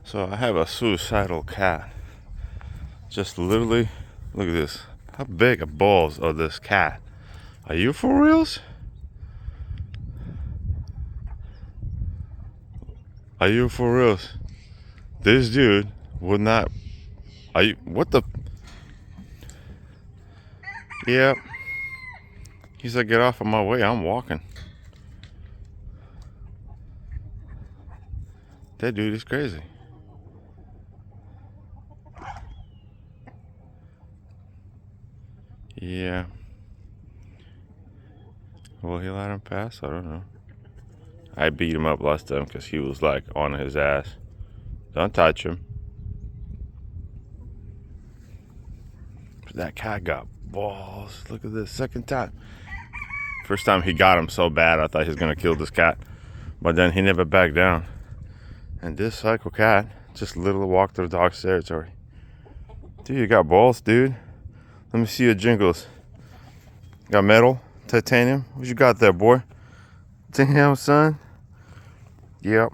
So I have a suicidal cat. Just literally, look at this. How big are balls of this cat? Are you for reals? Are you for reals? This dude would not. Are you? What the? Yeah. He said, "Get off of my way. I'm walking." That dude is crazy. Yeah. Will he let him pass? I don't know. I beat him up last time because he was like on his ass. Don't touch him. That cat got balls. Look at this. Second time. First time he got him so bad I thought he was going to kill this cat. But then he never backed down. And this psycho cat just literally walked through the dog's territory. Dude, you got balls, dude. Let me see your jingles. Got metal? Titanium? What you got there, boy? Damn, son. Yep.